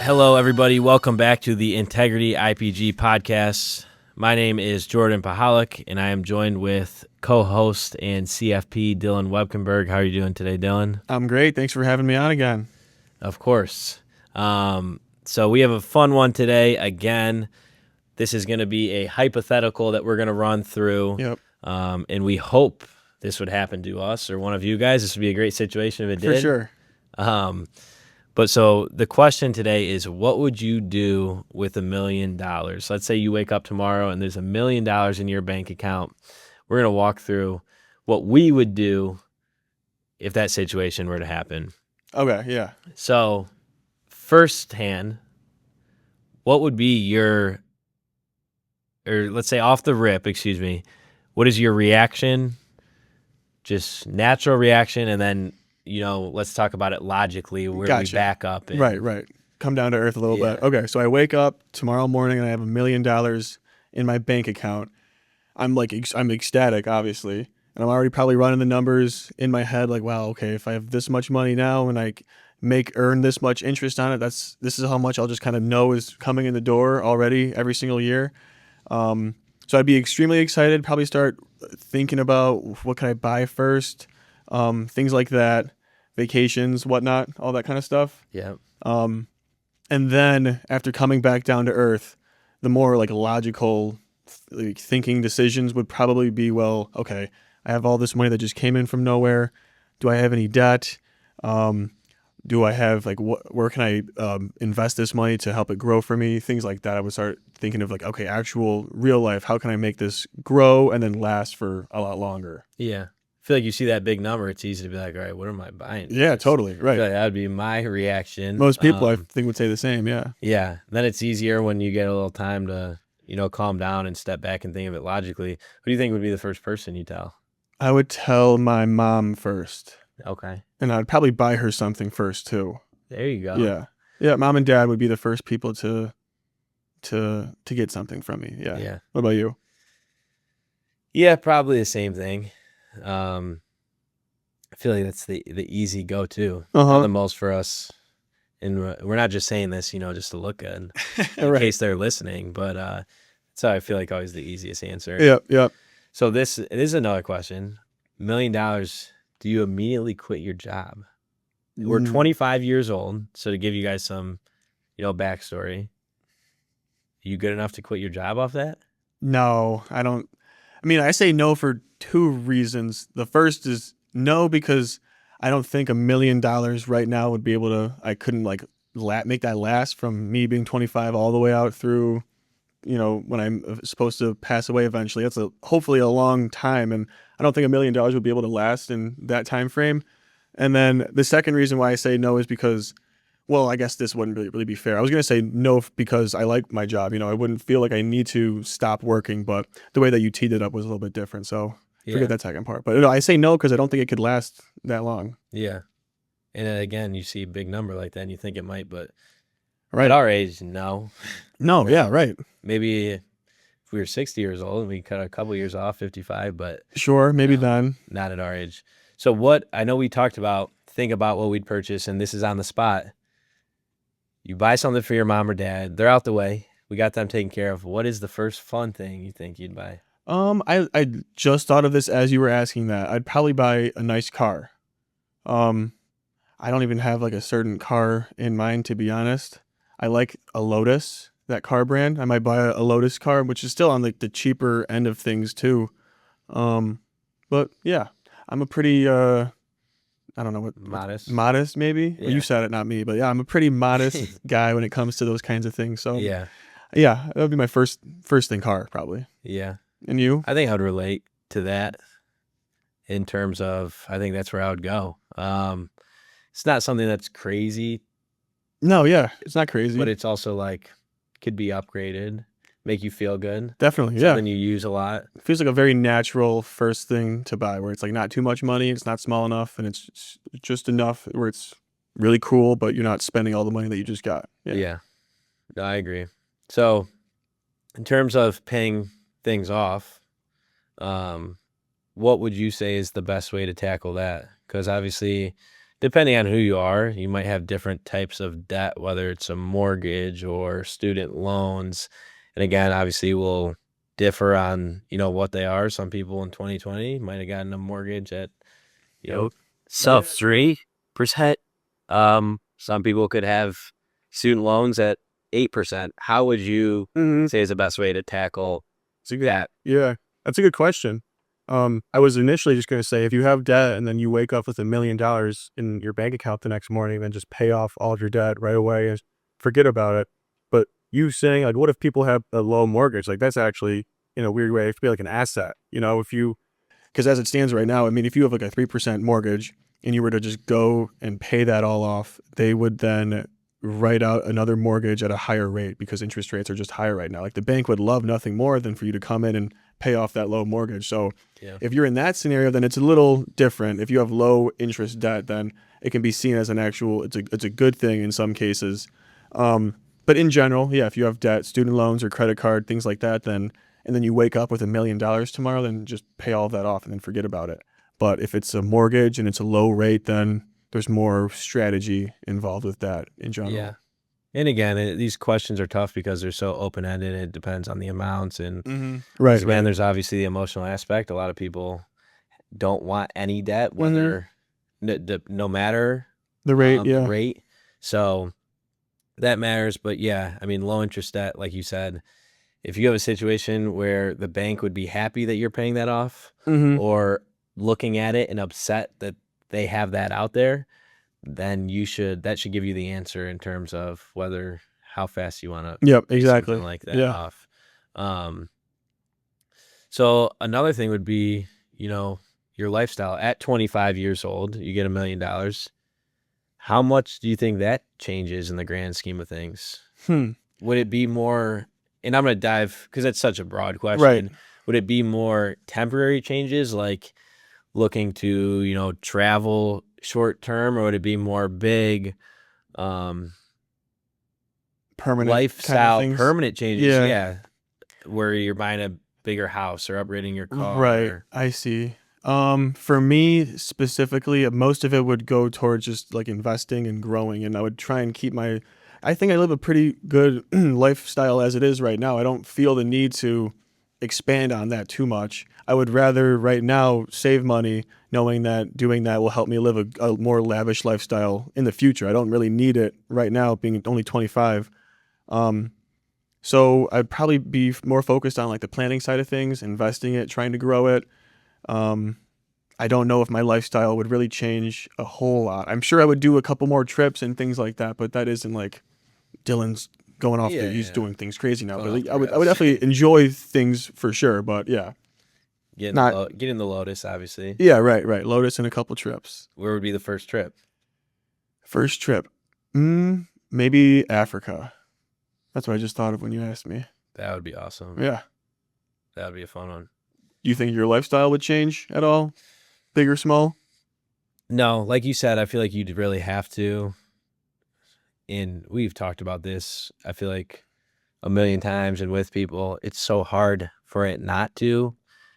Hello, everybody. Welcome back to the Integrity IPG podcast. My name is Jordan Pahalik, and I am joined with co-host and CFP Dylan Webkenberg. How are you doing today, Dylan? I'm great. Thanks for having me on again. Of course. So we have a fun one today. Again, this is going to be a hypothetical that we're going to run through, Yep, and we hope this would happen to us or one of you guys. This would be a great situation if it did. for sure. But so the question today is, what would you do with $1 million? Let's say you wake up tomorrow and there's $1 million in your bank account. We're going to walk through what we would do if that situation were to happen. Okay, yeah. So firsthand, what would be your, or let's say off the rip, what is your reaction? Just natural reaction, and then let's talk about it logically where we back up. And, Right. Come down to earth a little bit. Okay, so I wake up tomorrow morning and I have $1 million in my bank account. I'm ecstatic, obviously, and I'm already probably running the numbers in my head. Like, wow, okay, if I have this much money now and I earn this much interest on it, this is how much I'll just kind of know is coming in the door already every single year. So I'd be extremely excited. Probably start thinking about what can I buy first. Things like that, vacations, whatnot, all that kind of stuff. Yeah. And then after coming back down to earth, the more like logical thinking decisions would probably be, well, okay, I have all this money that just came in from nowhere. Do I have any debt? Do I have where can I invest this money to help it grow for me? Things like that. I would start thinking of okay, actual real life. How can I make this grow and then last for a lot longer? Yeah. I feel like you see that big number, it's easy to be like, all right, what am I buying? Yeah, totally. Right. I feel like that would be my reaction. Most people, I think, would say the same. Yeah. Yeah. Then it's easier when you get a little time to, calm down and step back and think of it logically. Who do you think would be the first person you tell? I would tell my mom first. Okay. And I'd probably buy her something first too. There you go. Yeah. Yeah. Mom and dad would be the first people to get something from me. Yeah. Yeah. What about you? Yeah, probably the same thing. I feel like that's the easy go-to. Not the most for us. And we're not just saying this, just to look good in case they're listening, but that's how I feel like always the easiest answer. Yep. So this is another question. $1 million, do you immediately quit your job? We're 25 years old, so to give you guys some, backstory, are you good enough to quit your job off that? No, I don't. I mean, I say no for two reasons. The first is no, because I don't think $1 million right now would be able to, I couldn't make that last from me being 25 all the way out through, when I'm supposed to pass away eventually. That's hopefully a long time. And I don't think $1 million would be able to last in that time frame. And then the second reason why I say no is because, well, I guess this wouldn't really be fair. I was going to say no because I like my job. I wouldn't feel like I need to stop working, but the way that you teed it up was a little bit different. So forget that second part. But I say no because I don't think it could last that long. Yeah. And then again, you see a big number like that and you think it might, but right at our age, no. No, yeah, right. Maybe if we were 60 years old and we cut a couple years off, 55, but sure, maybe then. Not at our age. So I know we talked about, think about what we'd purchase, and this is on the spot. You buy something for your mom or dad. They're out the way. We got them taken care of. What is the first fun thing you think you'd buy? I just thought of this as you were asking that. I'd probably buy a nice car. I don't even have a certain car in mind, to be honest. I like a Lotus, that car brand. I might buy a Lotus car, which is still on the cheaper end of things too. But yeah, I'm a pretty I don't know what modest maybe. Yeah. Well, you said it, not me, but yeah, I'm a pretty modest guy when it comes to those kinds of things. So yeah, that would be my first thing, car probably. Yeah. And you? I think I would relate to that in terms of, I think that's where I would go. It's not something that's crazy. No, yeah, it's not crazy, but it's also could be upgraded, make you feel good. Definitely, something you use a lot. It feels like a very natural first thing to buy, where it's not too much money, it's not small enough, and it's just enough where it's really cool, but you're not spending all the money that you just got. Yeah. No, I agree. So in terms of paying things off, what would you say is the best way to tackle that? Because obviously depending on who you are, you might have different types of debt, whether it's a mortgage or student loans. And again, obviously, will differ on what they are. Some people in 2020 might have gotten a mortgage at you know Sub 3%. Some people could have student loans at 8%. How would you Mhm. say is the best way to tackle It's a good, that? yeah, that's a good question. I was initially just going to say if you have debt and then you wake up with $1 million in your bank account the next morning, then just pay off all of your debt right away and forget about it. But you saying like, what if people have a low mortgage? Like that's actually in a weird way, it could be like an asset. If you, Because as it stands right now, I mean, if you have like a 3% mortgage and you were to just go and pay that all off, they would then write out another mortgage at a higher rate because interest rates are just higher right now. Like the bank would love nothing more than for you to come in and pay off that low mortgage. So Yeah. if you're in that scenario, then it's a little different. If you have low interest debt, then it can be seen as it's a good thing in some cases. But in general, yeah, if you have debt, student loans or credit card, things like that, and then you wake up with $1 million tomorrow, then just pay all of that off and then forget about it. But if it's a mortgage and it's a low rate, then there's more strategy involved with that in general. Yeah. And again, these questions are tough because they're so open-ended. It depends on the amounts. And Right. again, there's obviously the emotional aspect. A lot of people don't want any debt, whether no matter The rate, the yeah. rate. So that matters. But yeah, I mean, low interest debt, like you said, if you have a situation where the bank would be happy that you're paying that off or looking at it and upset that they have that out there, then that should give you the answer in terms of how fast you want to Yep, pay exactly. something like that Yeah. off. So another thing would be, your lifestyle. At 25 years old, you get $1 million. How much do you think that changes in the grand scheme of things? Would it be more, and I'm going to dive, because that's such a broad question. Right. Would it be more temporary changes, like looking to, travel short term, or would it be more big Permanent lifestyle, kind of things. permanent changes? Yeah. Yeah. Where you're buying a bigger house or upgrading your car. Right. I see. For me specifically, most of it would go towards just like investing and growing, and I would try and I think I live a pretty good lifestyle as it is right now. I don't feel the need to expand on that too much. I would rather right now save money, knowing that doing that will help me live a more lavish lifestyle in the future. I don't really need it right now, being only 25. So I'd probably be more focused on like the planning side of things, investing it, trying to grow it. I don't know if my lifestyle would really change a whole lot. I'm sure I would do a couple more trips and things like that, but that isn't like Dylan's going off. He's doing things crazy now. Going But off I the would rails. definitely enjoy things for sure. But yeah, Getting the Lotus, obviously. yeah, right. Lotus and a couple trips. Where would be the first trip? First trip, maybe Africa. That's what I just thought of when you asked me. That would be awesome. Yeah. That would be a fun one. Do you think your lifestyle would change at all? Big or small? No, like you said, I feel like you'd really have to. And we've talked about this, I feel like, a million times, and with people, it's so hard for it not to,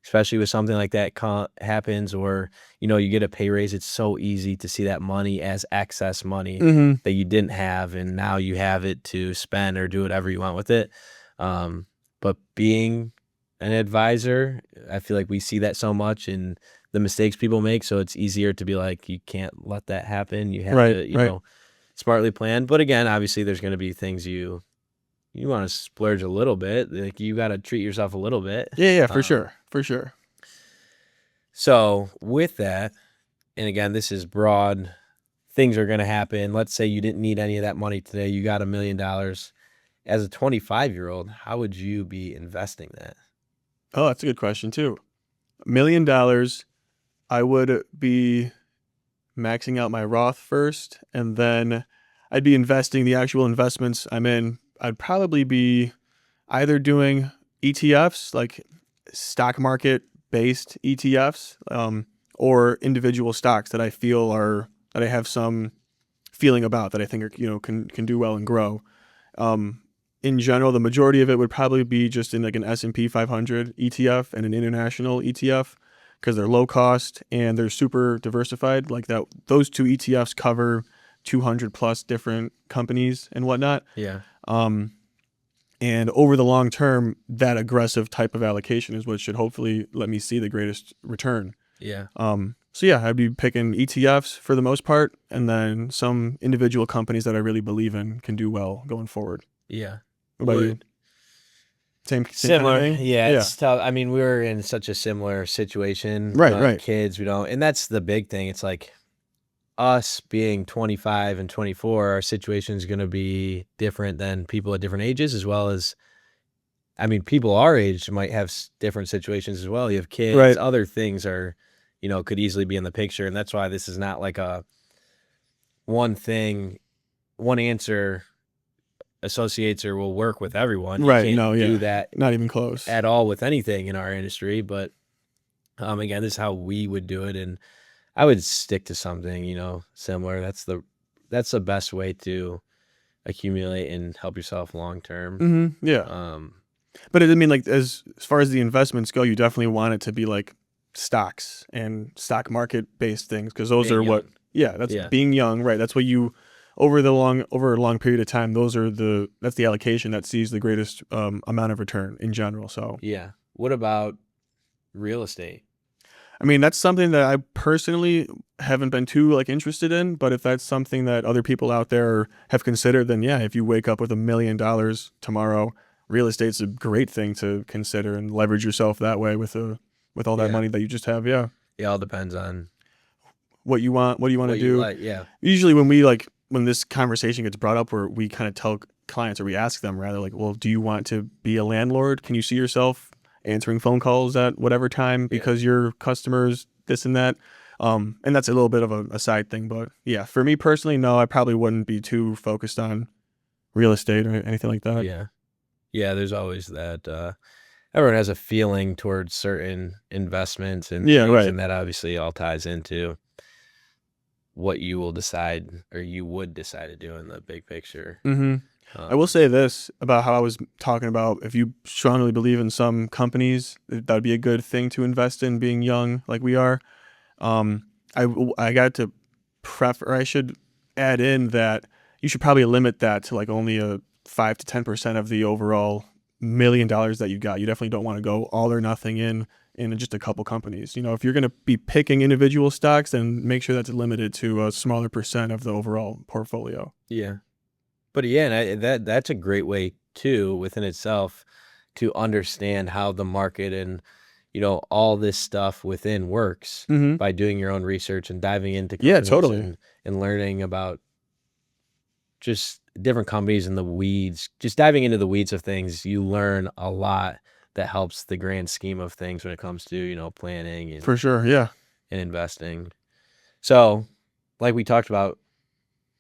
especially with something like that happens, or you get a pay raise. It's so easy to see that money as excess money that you didn't have, and now you have it to spend or do whatever you want with it. But being an advisor, I feel like we see that so much in the mistakes people make, so it's easier to be like, you can't let that happen. You have to smartly plan. But again, obviously there's going to be things you want to splurge a little bit. Like, you got to treat yourself a little bit. Yeah, for sure. So with that, and again, this is broad, things are going to happen. Let's say you didn't need any of that money today. You got $1 million. As a 25-year-old, how would you be investing that? Oh, that's a good question too. $1 million, I would be maxing out my Roth first, and then I'd be investing the actual investments I'm in. I'd probably be either doing ETFs, like stock market based ETFs, or individual stocks that I feel that I have some feeling about, that I think are, can do well and grow. In general, the majority of it would probably be just in like an S&P 500 ETF and an international ETF, because they're low cost and they're super diversified. Like that, those two ETFs cover 200 plus different companies and whatnot. Yeah. And over the long term, that aggressive type of allocation is what should hopefully let me see the greatest return. Yeah. So yeah, I'd be picking ETFs for the most part, and then some individual companies that I really believe in can do well going forward. Yeah. What about you? Same Similar. kind of thing? Yeah, it's tough. I mean, we were in such a similar situation. Right, Not right. Kids, we don't, and that's the big thing. It's like us being 25 and 24, our situation is going to be different than people at different ages, as well as, I mean, people our age might have different situations as well. You have kids, Right. other things are, could easily be in the picture. And that's why this is not like a one thing, one answer associates or will work with everyone. You Right. can't No, yeah. do that Not even close. at all with anything in our industry. But again, this is how we would do it. And I would stick to something, similar. That's the best way to accumulate and help yourself long term. Yeah. But I mean, like as far as the investments go, you definitely want it to be like stocks and stock market based things, because those Being are what. young. Yeah, that's Yeah. being young, right? That's what you over a long period of time. That's the allocation that sees the greatest amount of return in general. So Yeah. What about real estate? I mean, that's something that I personally haven't been too like interested in, but if that's something that other people out there have considered, then yeah, if you wake up with $1 million tomorrow, real estate's a great thing to consider and leverage yourself that way with all that Yeah. money that you just have. Yeah. It all depends on What you want to what do. you like. Yeah. Usually when this conversation gets brought up, where we kind of tell clients, or we ask them rather, like, well, do you want to be a landlord? Can you see yourself answering phone calls at whatever time because your customers this and that? And that's a little bit of a side thing, but yeah, for me personally, no, I probably wouldn't be too focused on real estate or anything like that. Yeah. Yeah. There's always that. Everyone has a feeling towards certain investments and Yeah, things, right. and that obviously all ties into what you will decide or you would decide to do in the big picture. Mm-hmm. I will say this about how I was talking about, if you strongly believe in some companies, that would be a good thing to invest in being young like we are. I got to I should add in that you should probably limit that to like only a 5 to 10% of the overall $1 million that you got. You definitely don't want to go all or nothing in just a couple companies. If you're going to be picking individual stocks, then make sure that's limited to a smaller percent of the overall portfolio. Yeah. But yeah, and that's a great way too within itself to understand how the market and all this stuff within works Mm-hmm. by doing your own research and diving into Yeah, companies totally. and learning about just different companies in the weeds. Just diving into the weeds of things, you learn a lot that helps the grand scheme of things when it comes to planning and For sure, yeah. and investing. So, like we talked about,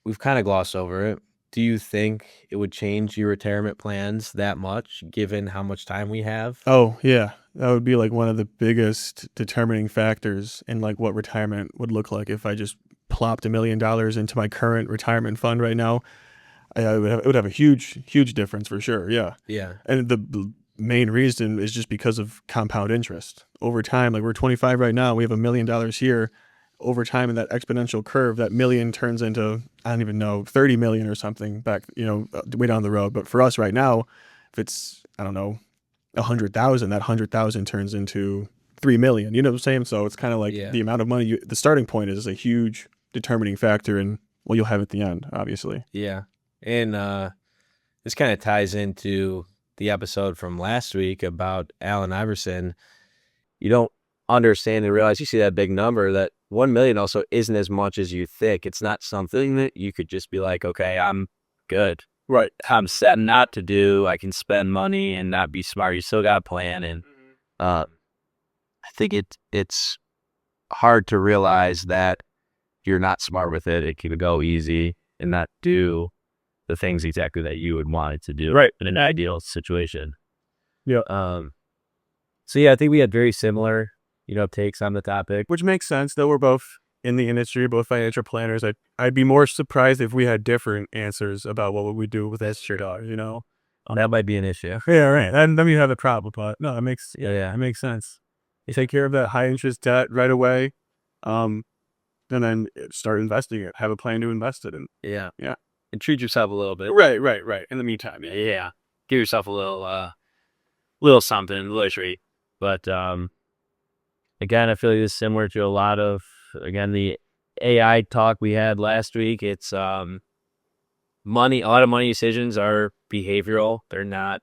we've kind of glossed over it. Do you think it would change your retirement plans that much, given how much time we have? Oh, yeah. That would be like one of the biggest determining factors in like what retirement would look like. If I just plopped $1 million into my current retirement fund right now, it would have a huge difference for sure. Yeah. Yeah. And the main reason is just because of compound interest over time. Like we're 25 right now, we have $1 million here. Over time in that exponential curve, that million turns into, I don't even know, 30 million or something back, way down the road. But for us right now, if it's, I don't know, 100,000, that 100,000 turns into 3 million. You know what I'm saying? So it's kind of like the amount of money the starting point is a huge determining factor in what you'll have at the end, obviously. Yeah. And this kind of ties into the episode from last week about Allen Iverson. You don't understand and realize, you see that big number, that 1 million also isn't as much as you think. It's not something that you could just be like, okay, I'm good. Right. I'm set not to do. I can spend money and not be smart. You still got a plan. And I think it's hard to realize that you're not smart with it. It can go easy and not do the things exactly that you would want it to do. Right. In an ideal situation. Yeah. So yeah, I think we had very similar, takes on the topic. Which makes sense, though we're both in the industry, both financial planners. I'd be more surprised if we had different answers about what would we do with extra dollars, That might be an issue. Yeah, right. Then you have the problem, but no, it makes Yeah. it makes sense. You take care of that high interest debt right away, and then start investing it. Have a plan to invest it in. Yeah. Yeah. And treat yourself a little bit. Right. In the meantime, Yeah. Give yourself a little something, a little treat. But again, I feel like it's similar to a lot of, again, the AI talk we had last week. It's money. A lot of money decisions are behavioral. They're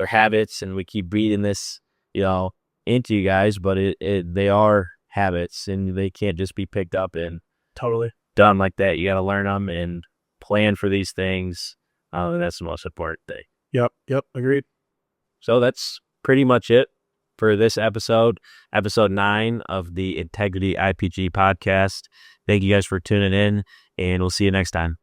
habits, and we keep beating this, into you guys. But they are habits, and they can't just be picked up and totally done like that. You got to learn them and plan for these things. And that's the most important thing. Yep. Agreed. So that's pretty much it for this episode 9 of the Integrity IPG podcast. Thank you guys for tuning in, and we'll see you next time.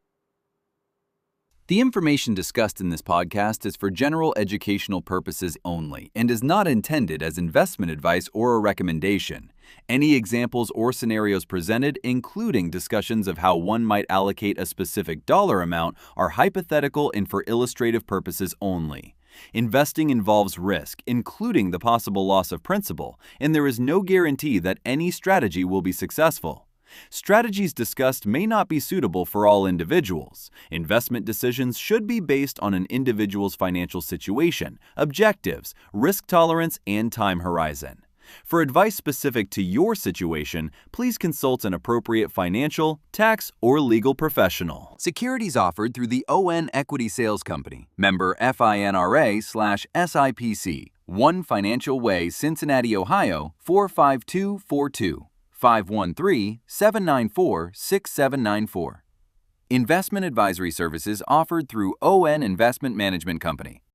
The information discussed in this podcast is for general educational purposes only and is not intended as investment advice or a recommendation. Any examples or scenarios presented, including discussions of how one might allocate a specific dollar amount, are hypothetical and for illustrative purposes only. Investing involves risk, including the possible loss of principal, and there is no guarantee that any strategy will be successful. Strategies discussed may not be suitable for all individuals. Investment decisions should be based on an individual's financial situation, objectives, risk tolerance, and time horizon. For advice specific to your situation, please consult an appropriate financial, tax, or legal professional. Securities offered through the ON Equity Sales Company, member FINRA/SIPC, One Financial Way, Cincinnati, Ohio, 45242. 513-794-6794. Investment advisory services offered through ON Investment Management Company,